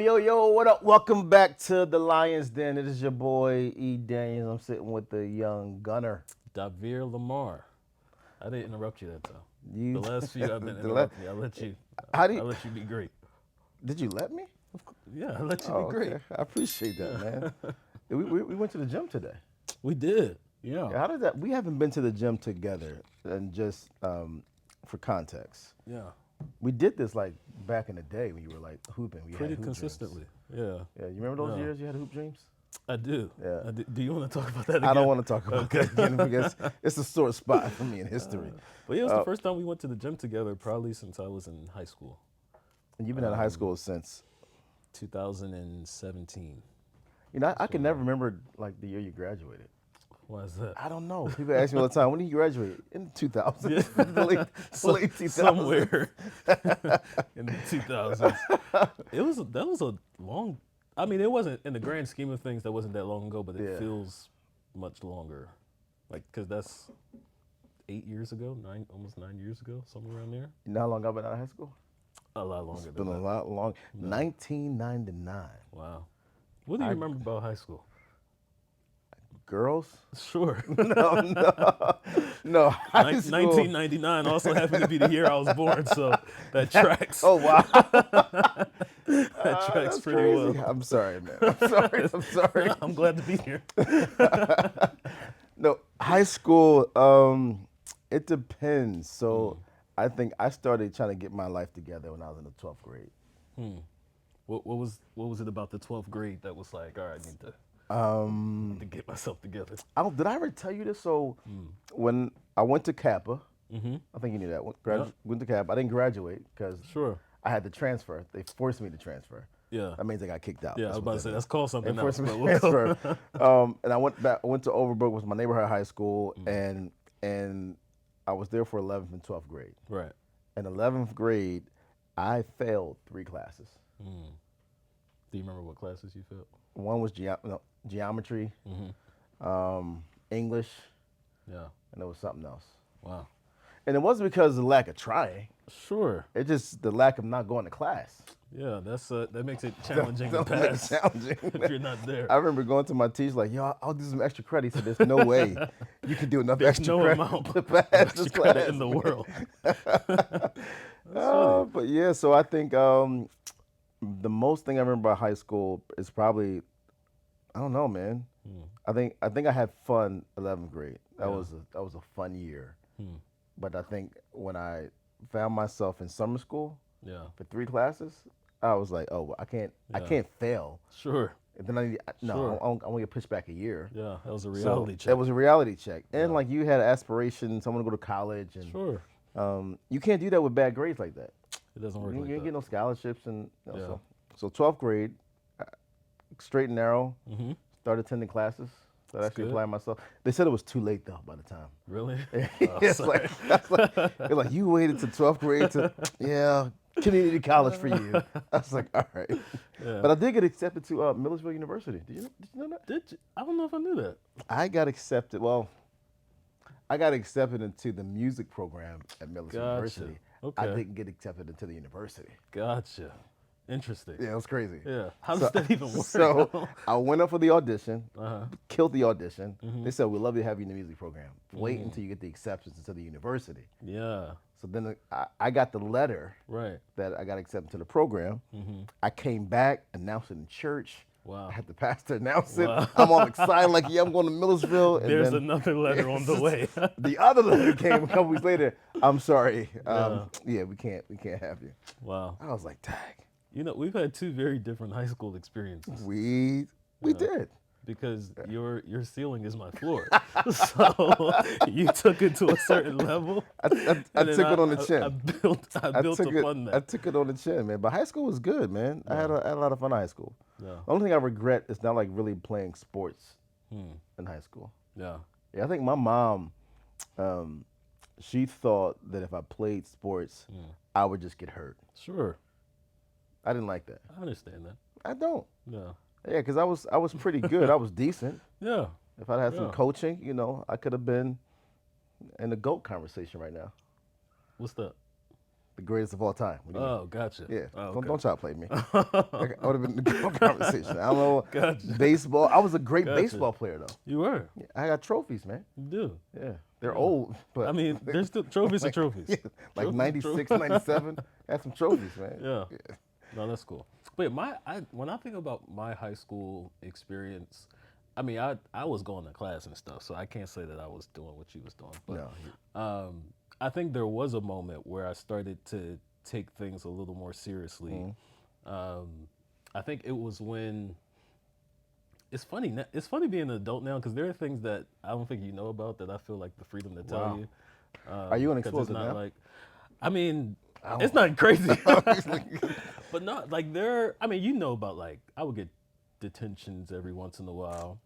Yo, what up? Welcome back to the Lion's Den. It is your boy e.Daniels. I'm sitting with the young gunner. Davier Lamar. I didn't interrupt you that time. The You, last few I've been the le- interrupting you. how do you, I let you be great. did you let me? Yeah, I let you be Oh, great. okay. I appreciate that, man. We went to the gym today. We did. Yeah. How did that? We haven't been to the gym together, and just for context, Yeah. we did this like back in the day when you were like hooping. We had Pretty hoop consistently. dreams. Yeah. Yeah, you remember those Yeah. years you had hoop dreams? I do. Yeah. Do you want to talk about that again? I don't want to talk about Okay. that again because it's a sore spot for me in history. But yeah, it was the first time we went to the gym together probably since I was in high school. And you've been out of high school since 2017. I can never remember like the year you graduated. Why is that? I don't know. People ask me all the time, when did you graduate? In the 2000s, Yeah. late 2000s. Somewhere in the 2000s. That was a long. I mean, it wasn't in the grand scheme of things. That wasn't that long ago, but it Yeah. feels much longer. Like, cause that's 8 years ago, almost 9 years ago, somewhere around there. You know how long I've been out of high school? A lot longer It's than been a that. lot long. 1999. Wow. What do you remember about high school? Girls? Sure. No. High school. 1999 also happened to be the year I was born, so that tracks. Oh wow. That tracks That's pretty crazy. well. I'm sorry, man. I'm sorry. I'm glad to be here. No, high school. It depends. So I think I started trying to get my life together when I was in the 12th grade. What was it about the 12th grade that was like, all right, I need to get myself together? Did I ever tell you this? So when I went to Kappa, I think you knew that. Went to Kappa. I didn't graduate because Sure. I had to transfer. They forced me to transfer. Yeah. That means I got kicked out. Yeah, I was about to say that's called They something forced else. me to But transfer. And I went back. I went to Overbrook, was my neighborhood high school, and I was there for 11th and 12th grade. right. In 11th grade, I failed 3 classes. Do you remember what classes you failed? One was geometry, English, Yeah. and there was something else. Wow. And it wasn't because of the lack of trying. Sure. It's just the lack of not going to class. Yeah, that makes it challenging to That makes it pass challenging. if you're not there. I remember going to my teacher like, yo, I'll do some extra credit. So there's no way you can do enough There's extra no credit amount to of pass extra this credit class in the man. world. That's funny. But yeah, so I think the most thing I remember about high school is probably, I don't know, man. I think I had fun 11th grade. That was a fun year. But I think when I found myself in summer school Yeah. for 3 classes, I was like, oh, I can't fail. Sure. And then I Sure. want to get pushed back a year. Yeah, that was a So reality check. that was a reality check. And like you had aspirations, I want to go to college, and Sure. you can't do that with bad grades like that. It doesn't work You like ain't that. get no scholarships, and Yeah. so 12th grade, straight and narrow, started attending classes. So I actually good. applied myself. They said it was too late though by the time. Really? It's like, they're like, you waited to 12th grade to, yeah, community college for you. I was like, all right. Yeah. But I did get accepted to Millersville University. Did you know that? Did you? I don't know if I knew that. I got accepted. Well, I got accepted into the music program at Millersville Gotcha. University. I Okay. didn't get accepted into the university. Gotcha. Interesting. Yeah, it was crazy. Yeah. How does that even work? So I went up for the audition, Uh-huh. killed the audition. They said, we'd love to have you in the music program. Wait until you get the acceptance into the university. Yeah. So then I got the letter Right. that I got accepted to the program. I came back, announced it in church. Wow. I had the pastor announce it. Wow. I'm all excited, like, yeah, I'm going to Millersville. And There's then another letter on the way. the other letter came a couple weeks later. I'm sorry. Yeah, we can't have you. Wow. I was like, dang. You know, we've had 2 very different high school experiences We did. because your ceiling is my floor. So you took it to a certain level. I and then took it on the chin. I built upon I that. took it on the chin, man. But high school was good, man. I had a lot of fun in high school. Yeah. The only thing I regret is not like really playing sports in high school. Yeah. Yeah, I think my mom, she thought that if I played sports, I would just get hurt. Sure. I didn't like that. I understand that. I don't. Yeah. Yeah, because I was pretty good. I was decent. Yeah. If I'd had some Yeah. coaching, I could have been in the GOAT conversation right now. What's that? the greatest of all time. What do you mean? Oh, gotcha. Yeah, Oh, don't try to play me. okay. I would have been in the conversation. I don't know. Gotcha. Baseball. I was a great Gotcha. baseball player though. You were. Yeah, I got trophies, man. You do. Yeah, they're Yeah. old, I but mean, there's still trophies are like, trophies. yeah, like Trophies are 96, trophies. 97. Had some trophies, man. Yeah. No, that's cool. But when I think about my high school experience, I mean, I was going to class and stuff, so I can't say that I was doing what you was doing. But No, I think there was a moment where I started to take things a little more seriously. Um, I think it was when it's funny. It's funny being an adult now because there are things that I don't think you know about that I feel like the freedom to tell Wow. you. Are you 'Cause it's unexplosive not now? like, I mean, I it's don't. not crazy, but not like there. I mean, you know about like I would get detentions every once in a while.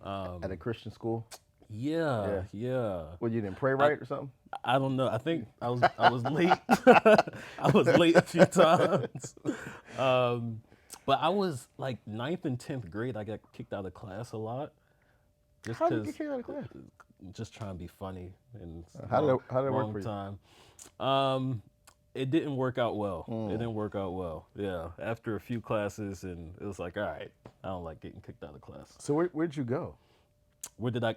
At a Christian school, Yeah, yeah. yeah. Well, you didn't pray right or something? I don't know. I think I was late. I was late a few times. Um, but I was like ninth and 10th grade. I got kicked out of class a lot just How did you because get kicked out of class? just trying to be funny and How did it work wrong for you? time. It didn't work out well. It didn't work out well. Yeah, after a few classes, and it was like, all right, I don't like getting kicked out of class. So where'd you go? Where did I?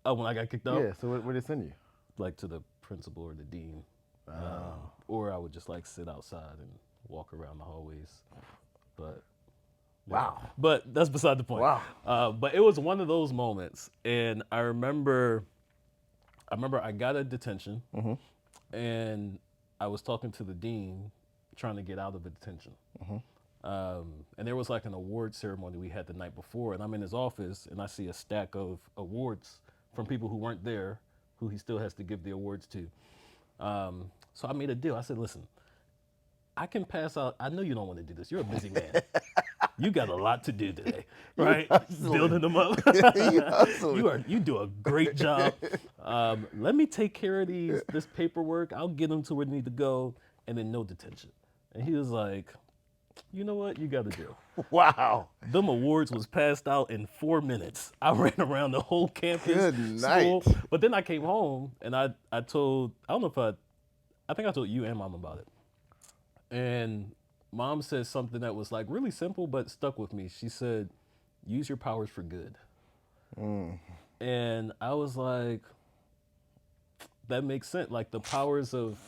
Oh, when I got kicked out, Yeah. So where did they send you? like to the principal or the dean, or I would just like sit outside and walk around the hallways. But yeah. Wow. But that's beside the point. Wow. But it was one of those moments, and I remember I got a detention, and I was talking to the dean, trying to get out of a detention. And there was like an award ceremony we had the night before, and I'm in his office, and I see a stack of awards from people who weren't there, who he still has to give the awards to. So I made a deal. I said, listen, I can pass out. I know you don't want to do this. You're a busy man. You got a lot to do today, right? Building them up. You hustling. You do a great job. Let me take care of this paperwork. I'll get them to where they need to go, and then no detention. And he was like, you know what? You got to do. Wow. Them awards was passed out in 4 minutes. I ran around the whole campus, Good school. night. But then I came home and I told, I don't know if I think I told you and mom about it. And mom said something that was like really simple but stuck with me. She said, use your powers for good. And I was like, that makes sense. Like the powers of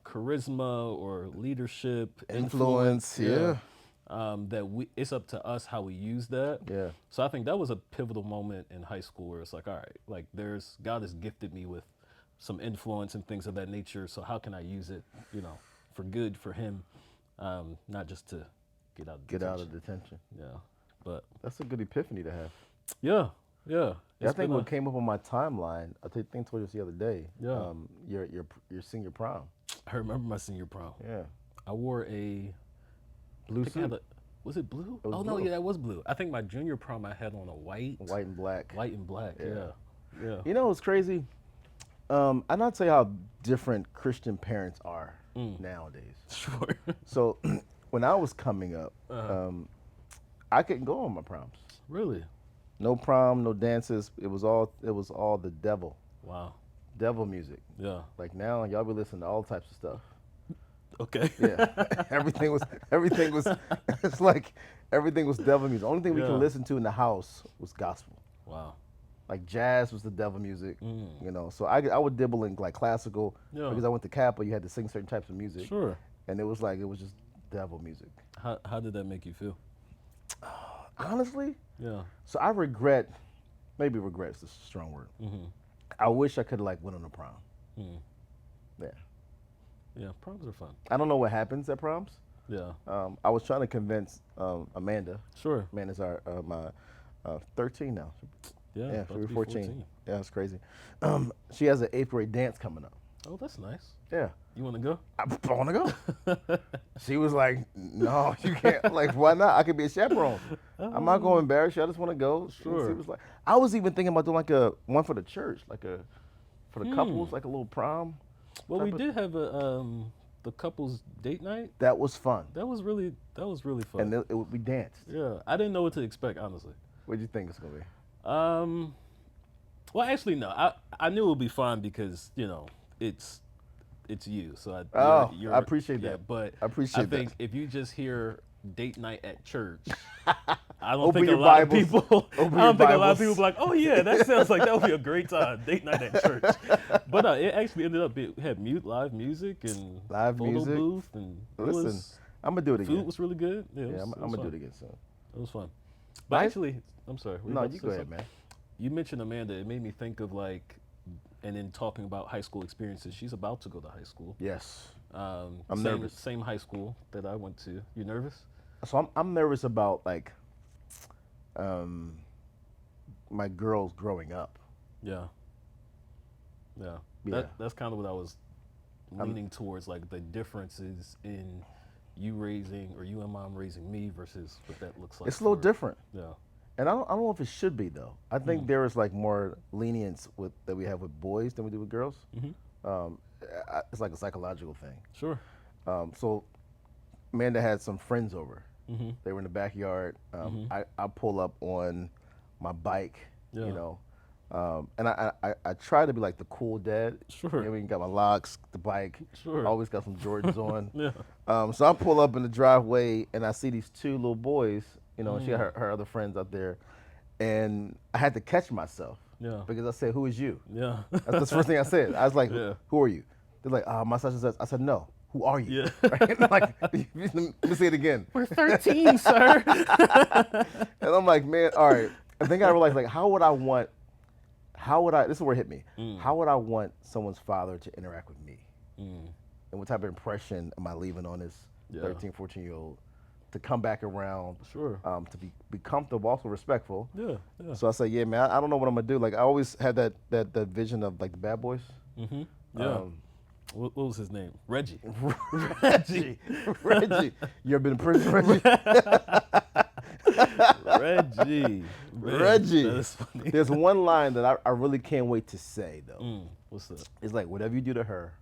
charisma or leadership, Influence, yeah. It's up to us how we use that. Yeah. So I think that was a pivotal moment in high school where it's like, all right, like God has gifted me with some influence and things of that nature. So how can I use it, for good for him, not just to get out of Get detention. out of detention. Yeah, but That's a good epiphany to have. yeah. Yeah, I It's think been what came up on my timeline, I think told you this the other day. Yeah. Your senior prom. I remember my senior prom. Yeah. I wore a Blue I think I had suit. was it blue? It was Oh no, blue. yeah, that was blue. I think my junior prom I had on a white White and black. and black. Yeah, yeah. You know what's crazy? I'm not tell you how different Christian parents are nowadays. Sure. So when I was coming up, I couldn't go on my proms. Really? No prom, no dances. It was all the Wow. devil music. Yeah. Like now, y'all be listening to all types of stuff. Okay. Yeah, everything was. It's like everything was devil music. The only thing we Yeah. could listen to in the house was gospel. Wow. Like jazz was the devil music, So I would dibble in like classical Yeah. because I went to Kappa. You had to sing certain types of music, Sure. and it was just devil music. How did that make you feel? Honestly, Yeah. so I regret. Maybe regret is a strong word. I wish I could like went on a prom. Yeah, Yeah. Proms are fun. I don't know what happens at proms. Yeah. I was trying to convince Amanda. Sure. Amanda's my 13 now. Yeah. Yeah, about she'll to be be 14. Yeah, that's crazy. She has an 8th grade dance coming up. Oh, that's nice. Yeah. You want to go? I want to go. She was like, no, you can't. Like, why not? I could be a chaperone. I'm not going to embarrass you. I just want to go. Sure. She was like, I was even thinking about doing like one for the church, for the couples, like a little prom. Well, we type of- did have the couples date night. That was fun. That was really fun. And we danced. Yeah, I didn't know what to expect, honestly. What do you think it's going to be? Well, actually, no. I knew it would be fun because it's it's you. So Oh, I you're appreciate yeah. that. But I I appreciate that. think if you just hear date night at church, I don't Open think a your lot of Bibles. people. Open I your don't think a lot of people Bibles. be like, oh yeah, that sounds like that would be a great time, date night at church. But it actually ended up had mute live music and Live photo music. booth, and it Listen, was I'm gonna do it food again. was really good. Yeah, Yeah, it I'm was gonna do fun. it again soon. It was fun. But Nice. actually, I'm sorry. Were you No, about to you say go ahead, something? man. You mentioned Amanda. It made me think of like, and in talking about high school experiences, she's about to go to high school. Yes, I'm Same nervous. same high school that I went to. You nervous? So I'm nervous about like um my girls growing up. Yeah, yeah. Yeah, That's kind of what I was I'm. leaning towards, like the differences in you raising or you and mom raising me versus what that looks like It's a little for. different, Yeah. and I don't know if it should be though. I think Mm. there is like more lenience with that we have with boys than we do with girls. Hmm. Um, it's like a psychological thing. Sure. So Amanda had some friends over. Hmm. They were in the backyard. Hmm. I pull up on my bike, you Yeah. know, and I try to be like the cool dad. You Sure. know, we got my locks, the bike, Sure. always got some Jordans on. Yeah. So I pull up in the driveway and I see these two little boys, you know, and she had Mm. her other friends out there, and I had to catch myself Yeah. because I said, "Who is you?" Yeah. That's the first thing I said. I was like, Yeah. "Who are you?" They're like, "My such and such." I said, "No, who are you?" Yeah. Right? Like, let me say it again. We're 13, sir. And I'm like, man, all right. I think I realized, like, how would I, this is where it hit me. Mm. How would I want someone's father to interact with me? Mm. And what type of impression am I leaving on this Yeah. 13, 14-year-old to come back around, Sure. to be comfortable, also respectful? Yeah. Yeah. So I say, yeah, man, I don't know what I'm going to do. Like, I always had that vision of, like, the bad boys. Mm-hmm. Yeah. Um, What was his name? Reggie. Reggie. Reggie. You ever been in prison, Reggie? Reggie. Man, Reggie. that is funny. There's one line that I really can't wait to say, though. What's that? It's like, whatever you do to her,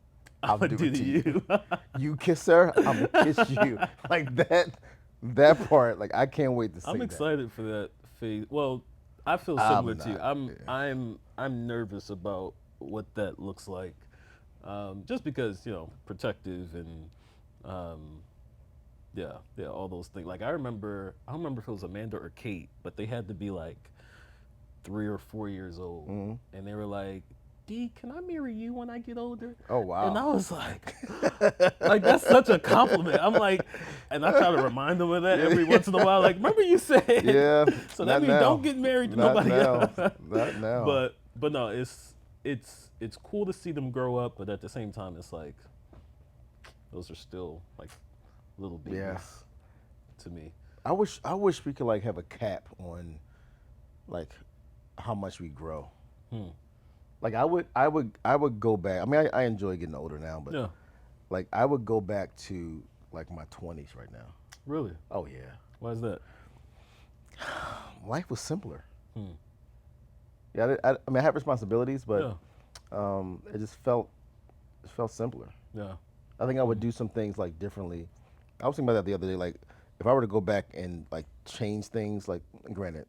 I'm I'll gonna do do it to to you. you. You kiss her, I'm gonna kiss you. Like that part, like I can't wait to see I'm that. excited for that phase. Well, I feel I'm similar to you. not. Yeah. I'm nervous about what that looks like, just because protective and um, yeah, all those things. Like I don't remember if it was Amanda or Kate, but they had to be like 3 or 4 years old, Mhm. and they were like, "D, can I marry you when I get older?" Oh And I wow. was like that's such a compliment. I'm like, and I try to remind them of that Yeah, every once in a while. Like, remember you said, yeah. so that Not means don't now. get married to Not nobody now. else. Not now. But no, it's cool to see them grow up, but at the same time, it's like those are still like little Yeah. babies to me. I wish we could like have a cap on like how much we grow. Hmm. Like I would go back. I mean, I enjoy getting older now, but Yeah, like I would go back to like my 20s right now. really. Oh yeah. Why is that? Life was simpler. Hmm. Yeah, I mean, I have responsibilities, but Yeah, it just felt simpler. yeah. I think I would do some things like differently. I was thinking about that the other day. Like, if I were to go back and like change things, like, granted,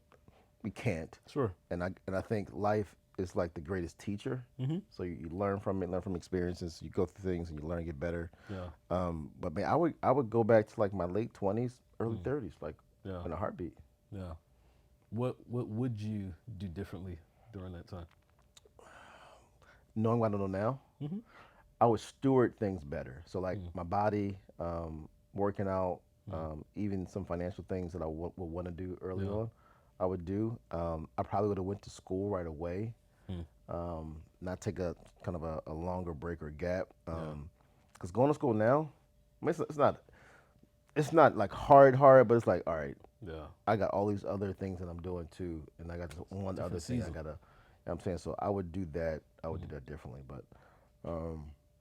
we can't, Sure. and I think life is like the greatest teacher. Mm-hmm. So you learn from it, learn from experiences. You go through things and you learn to get better. Yeah. But man, I would go back to like my late 20s, early Mm. 30s, like Yeah. in a heartbeat. Yeah. What would you do differently during that time? Knowing what I know now, Mm-hmm. I would steward things better. So like Mm. my body, working out, Mm. even some financial things that I would want to do early Yeah. on, I would do. I probably would have went to school right away, Mm. not take a kind of a longer break or gap. Yeah. Because going to school now, I mean, it's not like hard, but it's like, all right, Yeah. I got all these other things that I'm doing too, and I got this one other Different thing I season. gotta. You know what I'm saying, so I would do that. I would do that differently, but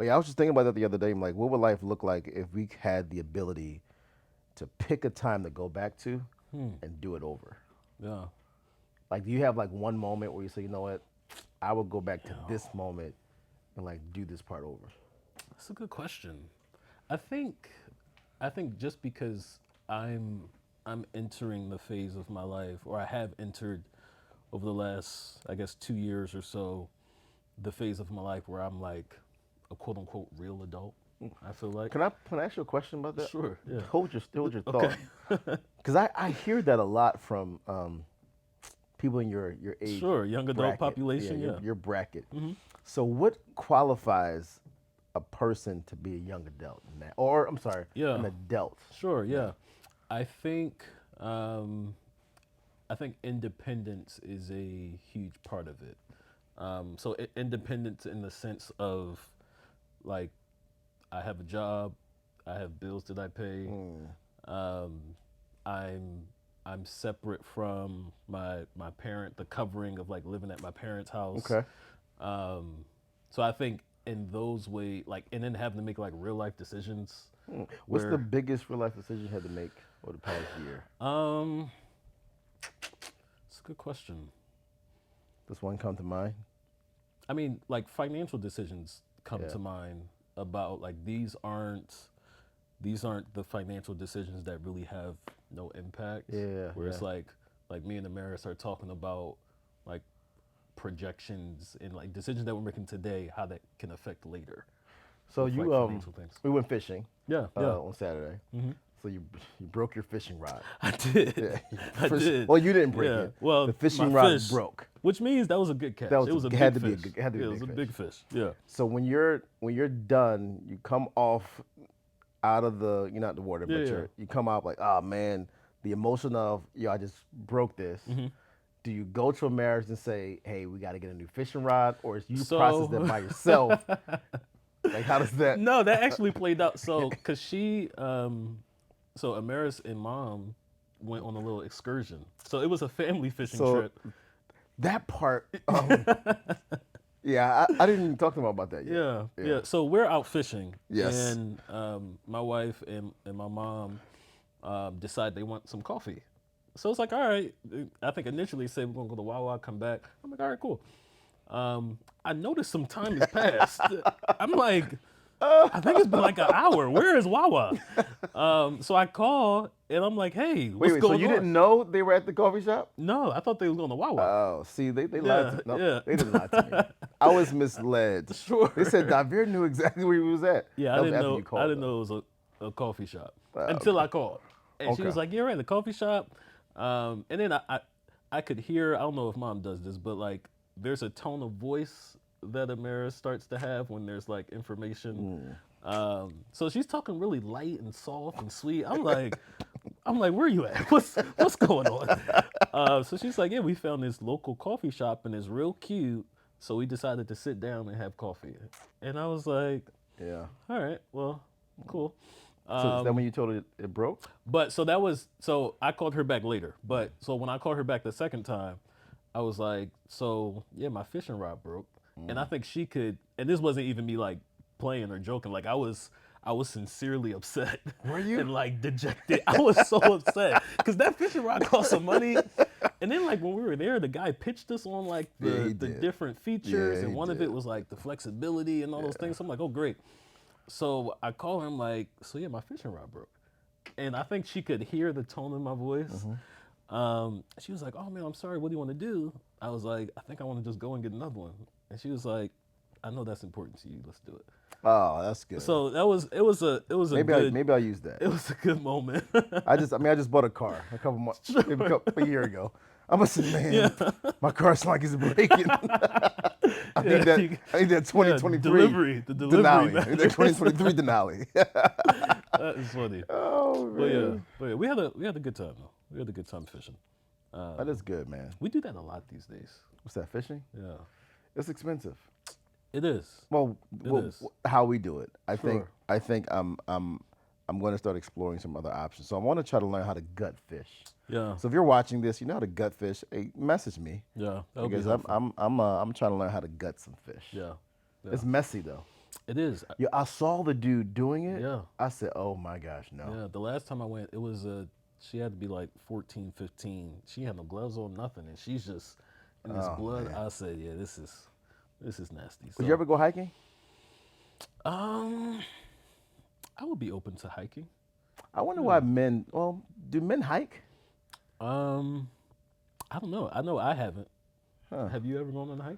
yeah, I was just thinking about that the other day. I'm like, what would life look like if we had the ability to pick a time to go back to Hmm. and do it over? Yeah. Like, do you have like one moment where you say, you know what, I would go back to Yeah. this moment and like do this part over? That's a good question. I think I think just because I'm entering the phase of my life, or I have entered over the last, I guess, 2 years or so, the phase of my life where I'm like, a quote unquote real adult. I feel like. Can I ask you a question about that? Sure. Yeah. Hold your Okay. thought, because I hear that a lot from people in your age Sure. Young adult bracket. Yeah, population. Yeah. your bracket. Mm-hmm. So what qualifies a person to be a young adult now, or I'm sorry, Yeah. an adult Sure. now? Yeah. I think. I think independence is a huge part of it. So independence in the sense of like I have a job, I have bills that I pay. Mm, Um, I'm I'm separate from my parent, the covering of like living at my parents' house. okay. Um, so I think in those ways, like, and then having to make like real life decisions What's the where, biggest real life decision you had to make over the past year? um, it's a good question. Does one come to mind? I mean, like financial decisions come Yeah. to mind about like these aren't the financial decisions that really have no impact. Yeah. Where Yeah. it's like me and Amaris are talking about like projections and like decisions that we're making today, how that can affect later So with like you financial things. we went fishing Yeah, yeah. on Saturday. Hmm. So you broke your fishing rod. I did. Yeah. I did. Well, you didn't break Yeah. it. Well, The my fishing rod fish, broke. which means that was a good catch. That was It was a had big to be a fish. good, had to be Yeah, a it was big a fish. big fish. Yeah. So when you're done, you come off out of you're not the water, Yeah, but yeah. you come out like, oh man, the emotion of I just broke this. Hmm. Do you go to a marriage and say, hey, we got to get a new fishing rod, or is you process that So by yourself? Like, how does that? no, that actually played out. So, cause so Amaris and mom went on a little excursion. So it was a family fishing So trip. that part, yeah, I didn't even talk to him about that yet. Yeah, Yeah. yeah. So we're out fishing, Yes. and my wife and my mom decide they want some coffee. So it's like, all right. I think initially said we're gonna go to Wawa, come back. I'm like, all right, cool. I noticed some time has passed. I'm like, I think it's been like an hour. Where is Wawa? So I call and I'm like, hey, what's Wait. So going you on? didn't know they were at the coffee shop? No, I thought they was going to Wawa. Oh, see, they lied to Yeah, me. No, yeah. they didn't lie to me. I was misled. Sure. They said Davier knew exactly where he was at. Yeah, That was after you I called, didn't though. know it was a coffee shop Oh, until okay. I called, and she Okay. was like, "You're at the coffee shop," and then I could hear. I don't know if mom does this, but like there's a tone of voice that Amara starts to have when there's like information. So she's talking really light and soft and sweet. I'm like, where are you at? What's going on? So she's like, yeah, we found this local coffee shop and it's real cute. So we decided to sit down and have coffee. And I was like, Yeah. all right, well, cool. So is that when you told her it broke? But so I called her back later. But so when I called her back the second time, I was like, so yeah, my fishing rod broke. And I think she could, and this wasn't even me like playing or joking. Like I was sincerely upset. Were you? And like dejected. I was so upset because that fishing rod cost some money. And then like when we were there, the guy pitched us on like Yeah, he the did. different features, Yeah, and he one of did. it was like the flexibility and all those things. So I'm like, oh great. So I call him like, so yeah, my fishing rod broke, and I think she could hear the tone in my voice. She was like, oh man, I'm sorry. What do you want to do? I was like, I think I want to just go and get another one. And she was like, I know that's important to you. Let's do it. Oh, that's good. So that was it was a good Maybe I'll use that. it was a good moment. I just bought a car a couple months, maybe a year ago. I must say, man, Yeah. my car's like it's breaking. I need that. you- I need that 2023 delivery, the delivery Denali. I need that batteries. 2023 Denali. That is funny. Oh man, But yeah, we had a good time though. We had a good time fishing. that is good, man. We do that a lot these days. What's that fishing? Yeah, It's expensive. it is. Well, is. how we do it. Sure. I think I'm going to start exploring some other options. So I want to try to learn how to gut fish. Yeah, So if you're watching this, you know how to gut fish. Hey, message me yeah. That would be because helpful. I'm trying to learn how to gut some fish. Yeah, yeah. It's messy though. It is. Yeah, I saw the dude doing it. Yeah. I said, oh my gosh, no. Yeah, the last time I went, it was she had to be like 14, 15. She had no gloves on, nothing, and she's just in this Oh, blood. man. I said, yeah, this is nasty. Would So, you ever go hiking? I would be open to hiking. I wonder why men. Well, do men hike? I don't know. I know I haven't. Huh. Have you ever gone on a hike?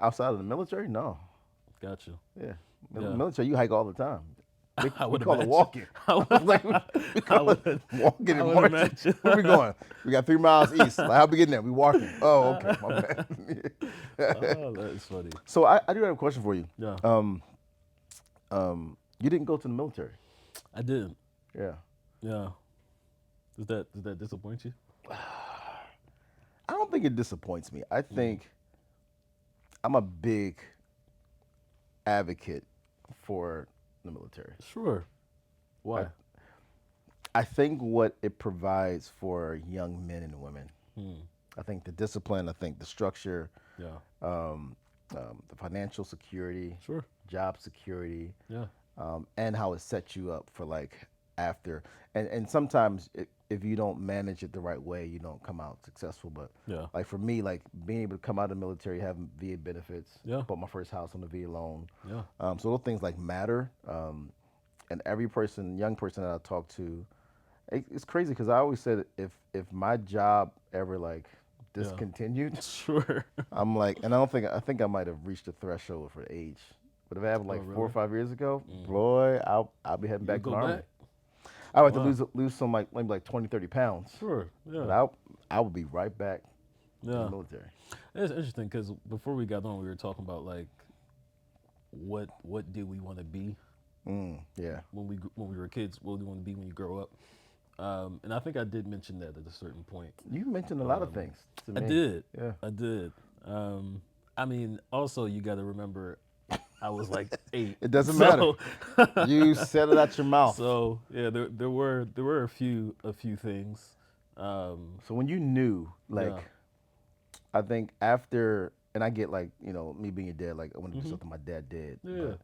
Outside of the military? No. Gotcha. Yeah. Yeah. Military, you hike all the time. I We would call it imagine. walking. I I was like, we I call it would. walking I and would marching. imagine. Where we going? We got 3 miles east. Like, how we getting there? We walking. Oh, okay, my bad. Oh, that is funny. So I do have a question for you. Yeah, You didn't go to the military. I did. Yeah. Yeah. Does that disappoint you? I don't think it disappoints me. I Mm. think I'm a big advocate for the military. Sure. I Why? I think what it provides for young men and women. Hmm. I think the discipline. I think the structure, Yeah. um, the financial security, Sure. job security, Yeah. and how it sets you up for like after. And sometimes if you don't manage it the right way, you don't come out successful. But Yeah. like for me, like being able to come out of the military, having VA benefits, Yeah. bought my first house on the VA loan. Yeah. So those things like matter. And every person, young person that I talk to, it's crazy because I always said if my job ever like Yeah. discontinued, Sure. I'm like, and I think I might have reached the threshold for age. But if it happened Oh, like 4 or really? 5 years ago, Mm. boy, I'll be heading You back would to the go army. back? I would have Wow. to lose some like maybe like 20, 30 pounds, Sure. but Yeah. I would be right back in the Yeah. military. It's interesting because before we got on, we were talking about like what did we want to be Yeah, when we were kids? What do you want to be when you grow up? And I think I did mention that at a certain point. you mentioned a lot of Um, things to I me. did. Yeah, I did. I mean, also you got to remember, I was like 8, it doesn't matter. so You said it out your mouth. so yeah, there were a few things. Um, So when you knew, like, yeah. I think after, and I get like, me being your dad, like I want to do Hmm. something my dad did, Yeah.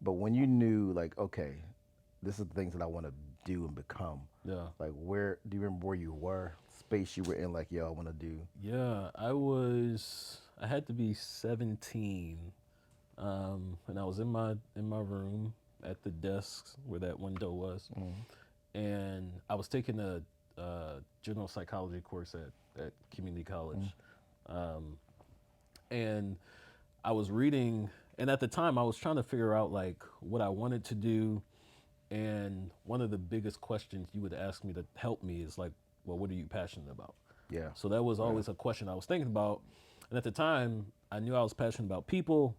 but when you knew, like, okay, this is the things that I want to do and become. Yeah. Like, where do you remember where you were, space you were in? Like, yo, I want to do. Yeah. I had to be 17, and I was in my room at the desk where that window was, and I was taking a general psychology course at community college, um, and I was reading, and at the time I was trying to figure out like what I wanted to do, and one of the biggest questions you would ask me to help me is like, well, what are you passionate about? Yeah, So that was yeah, always a question I was thinking about, and at the time I knew I was passionate about people.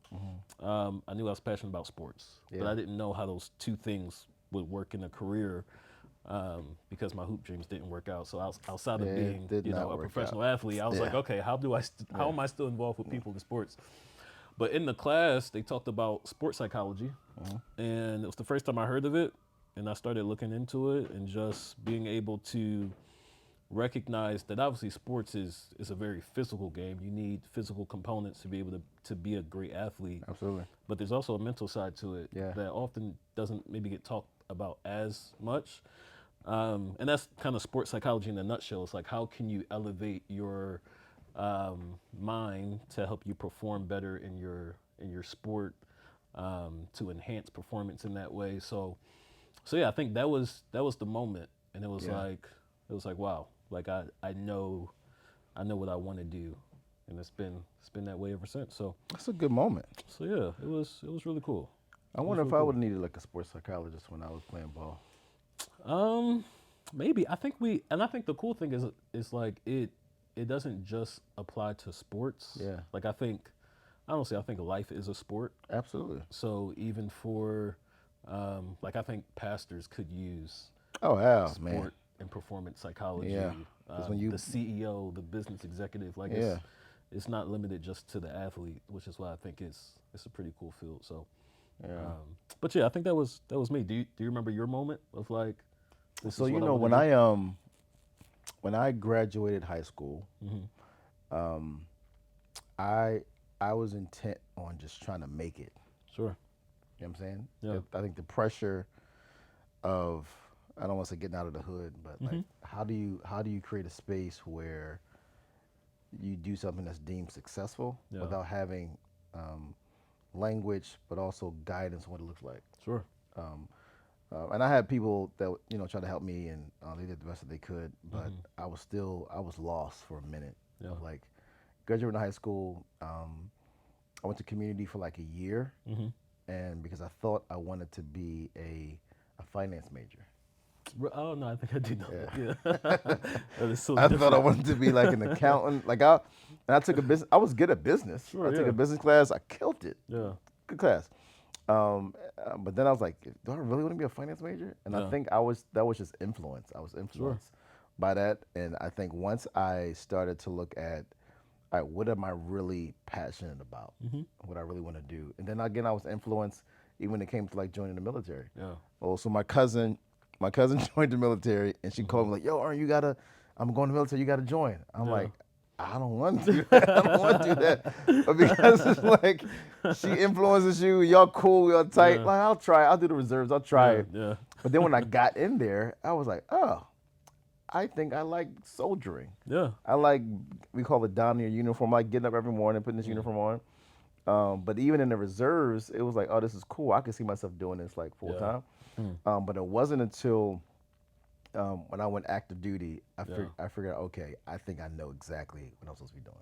I knew I was passionate about sports, but yeah, I didn't know how those two things would work in a career, because my hoop dreams didn't work out. So outside yeah. of It being, did not a work out. professional athlete, I was like, Yeah, okay, how yeah, am I still involved with people in sports? But in the class, they talked about sports psychology, and it was the first time I heard of it, and I started looking into it, and just being able to recognize that obviously sports is a very physical game. You need physical components to be able to be a great athlete, absolutely. but there's also a mental side to it Yeah, that often doesn't maybe get talked about as much. And that's kind of sports psychology in a nutshell. It's like how can you elevate your mind to help you perform better in your sport, to enhance performance in that way. So yeah, I think that was the moment, and yeah. it was like wow, like I know what I want to do, and it's been that way ever since. That's a good moment. So yeah, it was really cool. I It was wonder if really I cool. would have needed like a sports psychologist when I was playing ball. Um, Maybe I think the cool thing is like it doesn't just apply to sports. Yeah, Like I think honestly, I think life is a sport. absolutely. So even for like I think pastors could use Oh, yeah, man. sport and performance Yeah, psychology. because when The you, CEO, the business executive, like yeah, it's not limited just to the athlete, which is why I think it's a pretty cool field. So, yeah. but yeah, I think that was me. Do you remember your moment of like this So is what I want to when do? I graduated high school, Hmm. um, I I was intent on just trying to make it. Sure. You know what I'm saying? Yeah. I think the pressure of, I don't want to say getting out of the hood, but like Hmm. how do you create a space where you do something that's deemed successful Yeah. without having um, language, but also guidance on what it looks like. Sure. Um, and I had people that try to help me, and they did the best that they could. But Hmm. I was lost for a minute. Yeah. Of like graduating high school, I went to community for like a year, Hmm. and because I thought I wanted to be a finance major. Oh no, I think I do know Yeah. that. Yeah, that is so I thought I different. wanted to be like an accountant. And I took a business. I was good at business. I Sure, took yeah, a business class. I killed it. yeah, Good class. But then I was like, do I really want to be a finance major? And I yeah, think that was just influence. I was sure, influenced by that. And I think once I started to look at, all right, what am I really passionate about? mm-hmm. What I really want to do. And then again, I was influenced even when it came to like joining the military. Yeah, Oh, so my cousin joined the military, and she called me like, "Yo, Ern, I'm going to the military. You gotta join." I'm yeah, like, I don't want to do that. I don't want to do that. But because it's like she influences you, y'all cool, y'all tight. yeah, Like I'll try. I'll do the reserves. I'll try yeah, it. yeah, But then when I got in there, I was like, oh, I think I like soldiering. yeah, I like, we call it donning your uniform. I like getting up every morning, putting this uniform on. But even in the reserves, it was like, oh, this is cool. I could see myself doing this like full yeah, time. mm, But it wasn't until when I went active duty, yeah. I figured, okay, I think I know exactly what I'm supposed to be doing,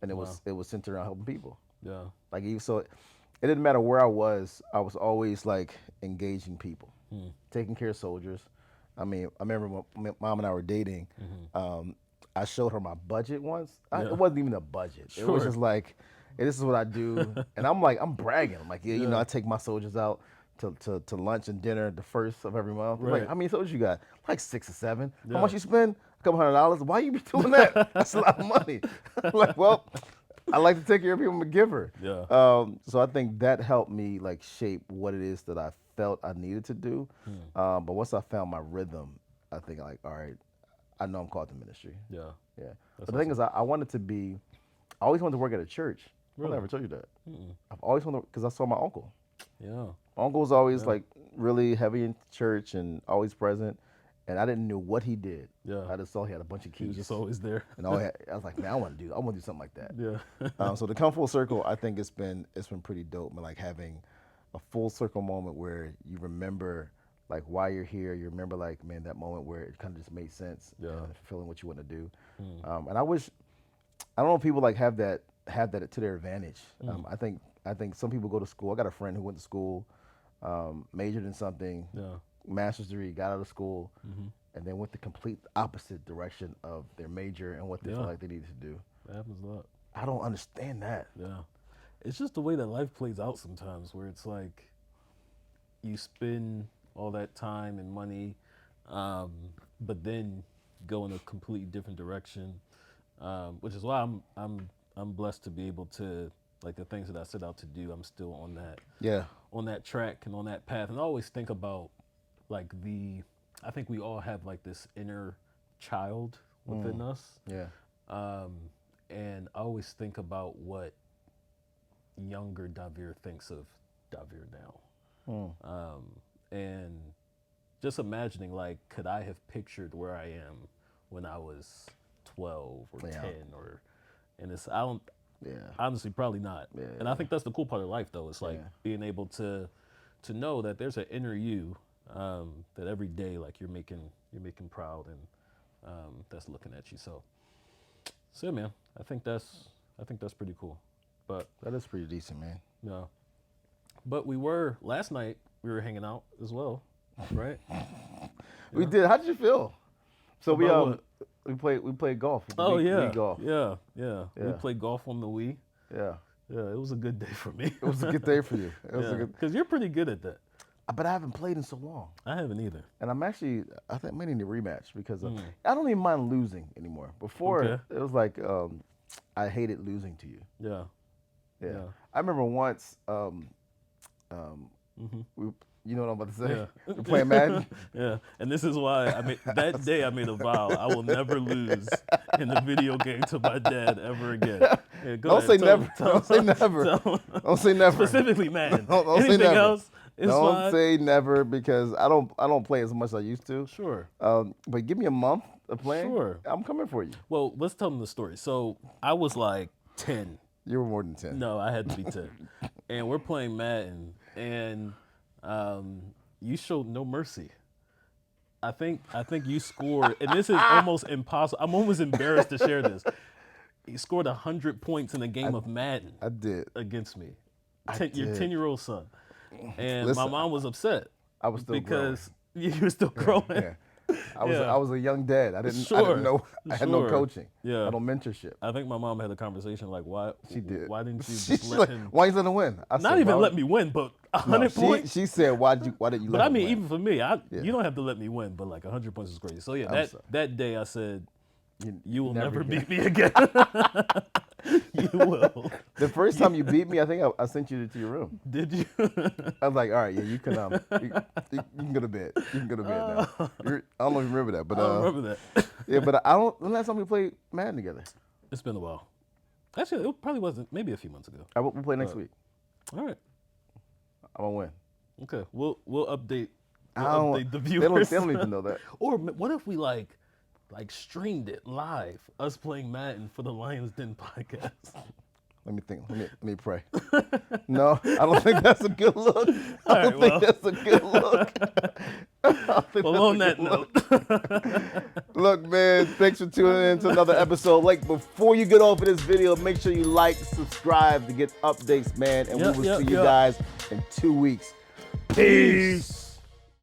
and Wow, it was centered around helping people. yeah, Like even so, it didn't matter where I was always like engaging people, mm, taking care of soldiers. I mean, I remember when mom and I were dating. mm-hmm. I showed her my budget once. Yeah, It wasn't even a budget. It was sure, just like, hey, this is what I do, and I'm like, I'm bragging. I'm like, yeah, you know, yeah, I take my soldiers out to lunch and dinner the first of every month. Like, right, how many soldiers you got? Like 6 or 7. How yeah, much you spend? A couple $100. Why you be doing that? That's a lot of money. Like, well, I like to take care of people. I'm a giver. yeah, So I think that helped me like shape what it is that I felt I needed to do. mm, But once I found my rhythm, I think like, all right, I know I'm called to ministry. yeah. Yeah. That's But the thing awesome. is, I wanted to be, I always wanted to work at a church. I Really? never told you that. Mm-mm. I've always wanted, because I saw my uncle. Yeah, My uncle was always yeah, like really heavy in church and always present. And I didn't know what he did. yeah. I just saw he had a bunch of He was just keys. always there. And I was like, man, I want to do something like that. Yeah, So to come full circle, I think it's been pretty dope. Like having a full circle moment where you remember like why you're here. You remember like, man, that moment where it kind of just made sense yeah, and fulfilling what you want to do. mm, And I don't know if people like have that to their advantage. mm, I think some people go to school. I got a friend who went to school, majored in something, yeah, master's degree, got out of school, mm-hmm. and then went the complete opposite direction of their major and what they feel Yeah. like they needed to do. That happens a lot. I don't understand that. Yeah, it's just the way that life plays out sometimes, where it's like you spend all that time and money, um, but then go in a completely different direction, which is why I'm blessed to be able to like the things that I set out to do. I'm still Yeah. on that track and on that path, and I always think about like I think we all have like this inner child within us, Yeah. um, and I always think about what younger Davier thinks of Davier now. And just imagining like could I have pictured where I am when I was 12 or Yeah. 10 or and it's I don't Yeah. honestly probably not. Yeah. And I think that's the cool part of life though. It's like Yeah. being able to know that there's an inner you that every day like you're making proud and that's looking at you. So yeah, man, I think that's pretty cool. But That is pretty decent, man. yeah. But last night we were hanging out as well, right? We did. How did you feel? So About what? we played golf. Oh yeah, League golf. yeah. We Yeah. played golf on the Wii. Yeah. Yeah, it was a good day for me. It was a good day for you. It was a Yeah, good. because you're pretty good at that. But I haven't played in so long, I haven't either. and I think I may need a rematch because I don't even mind losing anymore. Before Okay. it was like I hated losing to you. Yeah, Yeah. yeah. I remember once Hmm. you know what I'm about to say. Yeah. We're playing Madden. Yeah, and this is why I made that day. I made a vow: I will never lose in the video game to my dad ever again. Yeah, go Don't ahead, say tell- never. tell- Don't say never. tell- Don't say never. Specifically, man. Don't say Anything never. else is Don't fine. say never because I don't play as much as I used to. Sure. But give me a month of playing. Sure. I'm coming for you. Well, let's tell them the story. So I was like 10. You were more than 10. No, I had to be 10. And we're playing Madden, and you showed no mercy. I think you scored, and this is almost impossible. I'm almost embarrassed to share this. You scored 100 points in a game of Madden I did. against me. your did. 10-year-old son, and my Listen, mom was upset I was still because you were still growing. growing. Yeah. I Yeah. was a young dad. I didn't Sure. know. I had no Sure. coaching. Yeah. I had no mentorship. I think my mom had a conversation like, why? She did. Why didn't you She's just let like, him? why you let him win? I Not said, even "Why let would-" me win, but No, 100 points. she said, why did you But let I him mean, win? even for me, you don't have to let me win, but like 100 points is crazy. So yeah, sorry. that day I said, you will never never again. beat me again. You will. The first time you beat me, I think I sent you to your room. Did you? I was like, all right, yeah, you can you can go to bed. You can go to bed now. I don't know if you remember that, but I don't remember that. yeah, but I don't. When last time we played Madden together? It's been a while. Actually, it probably wasn't. Maybe a few months ago. We'll play next week. All right. I'm gonna win. Okay. We'll update. We'll I don't- update the viewers. They don't even know that. Or what if we like streamed it live, us playing Madden for the Lions Den podcast? Let me think. Let me pray. No, I don't think that's a good look. I don't think that's a good look. Well, on that note, Look, man, thanks for tuning in to another episode. Like, before you get off of this video, make sure you like, subscribe to get updates, man. And Yep, we will yep, see you yep. guys in 2 weeks. Peace.